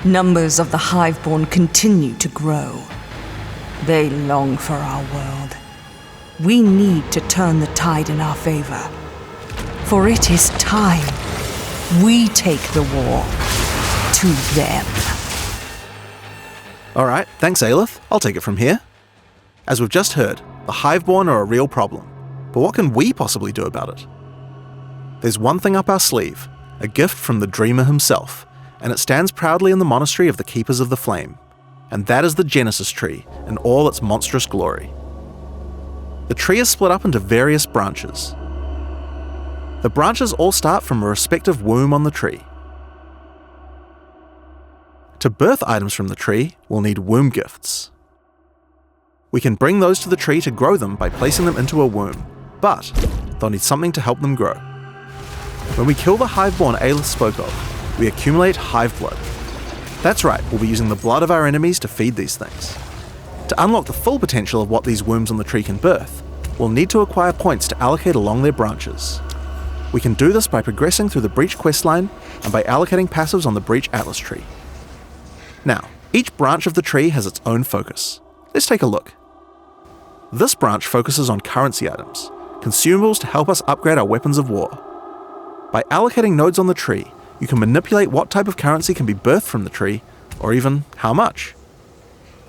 Numbers of the Hiveborn continue to grow. They long for our world. We need to turn the tide in our favor. For it is time we take the war to them. Alright, thanks Aelith. I'll take it from here. As we've just heard, the Hiveborn are a real problem. But what can we possibly do about it? There's one thing up our sleeve, a gift from the Dreamer himself, and it stands proudly in the monastery of the Keepers of the Flame. And that is the Genesis tree in all its monstrous glory. The tree is split up into various branches. The branches all start from a respective womb on the tree. To birth items from the tree, we'll need womb gifts. We can bring those to the tree to grow them by placing them into a womb, but they'll need something to help them grow. When we kill the Hiveborn Aelith spoke of, we accumulate Hiveblood. That's right, we'll be using the blood of our enemies to feed these things. To unlock the full potential of what these wombs on the tree can birth, we'll need to acquire points to allocate along their branches. We can do this by progressing through the Breach questline and by allocating passives on the Breach Atlas tree. Now, each branch of the tree has its own focus. Let's take a look. This branch focuses on currency items, consumables to help us upgrade our weapons of war. By allocating nodes on the tree, you can manipulate what type of currency can be birthed from the tree, or even how much.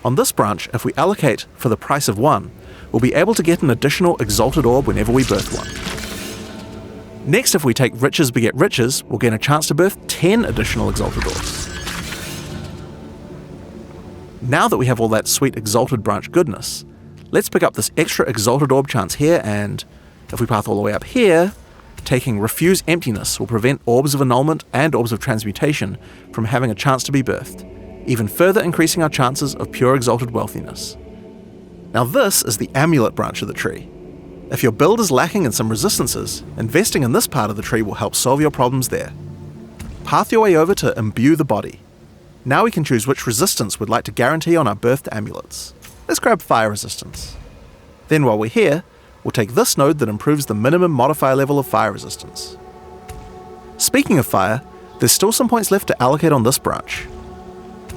On this branch, if we allocate for the price of 1, we'll be able to get an additional Exalted Orb whenever we birth one. Next, if we take Riches beget Riches, we'll gain a chance to birth 10 additional Exalted Orbs. Now that we have all that sweet Exalted branch goodness, let's pick up this extra Exalted Orb chance here, and if we path all the way up here, taking Refuse Emptiness will prevent Orbs of Annulment and Orbs of Transmutation from having a chance to be birthed, even further increasing our chances of pure Exalted Wealthiness. Now this is the Amulet branch of the tree. If your build is lacking in some resistances, investing in this part of the tree will help solve your problems there. Path your way over to Imbue the Body. Now we can choose which resistance we'd like to guarantee on our birthed amulets. Let's grab Fire Resistance. Then while we're here, we'll take this node that improves the minimum modifier level of fire resistance. Speaking of fire, there's still some points left to allocate on this branch.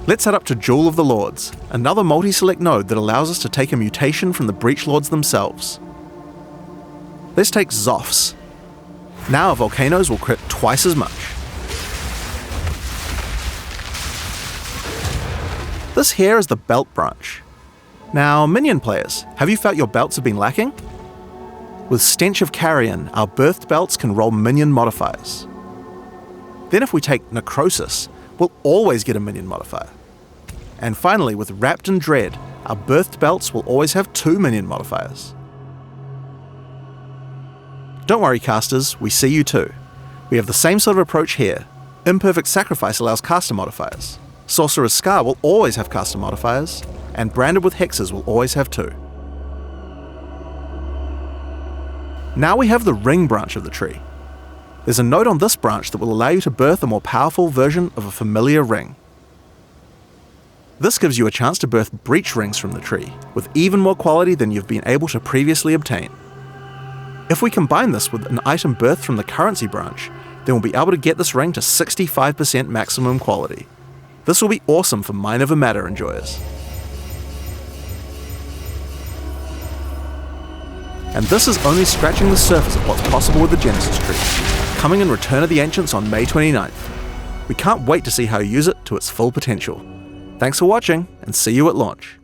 Let's head up to Jewel of the Lords, another multi-select node that allows us to take a mutation from the Breach Lords themselves. Let's take Zophs. Now our volcanoes will crit twice as much. This here is the Belt branch. Now, minion players, have you felt your belts have been lacking? With Stench of Carrion, our birthed belts can roll minion modifiers. Then if we take Necrosis, we'll always get a minion modifier. And finally, with Wrapped in Dread, our birthed belts will always have 2 minion modifiers. Don't worry casters, we see you too. We have the same sort of approach here. Imperfect Sacrifice allows caster modifiers. Sorcerer's Scar will always have caster modifiers, and Branded with Hexes will always have 2. Now we have the Ring branch of the tree. There's a node on this branch that will allow you to birth a more powerful version of a familiar ring. This gives you a chance to birth Breach rings from the tree, with even more quality than you've been able to previously obtain. If we combine this with an item birthed from the currency branch, then we'll be able to get this ring to 65% maximum quality. This will be awesome for Mine Over Matter enjoyers. And this is only scratching the surface of what's possible with the Genesis tree, coming in Return of the Ancients on May 29th. We can't wait to see how you use it to its full potential. Thanks for watching, and see you at launch.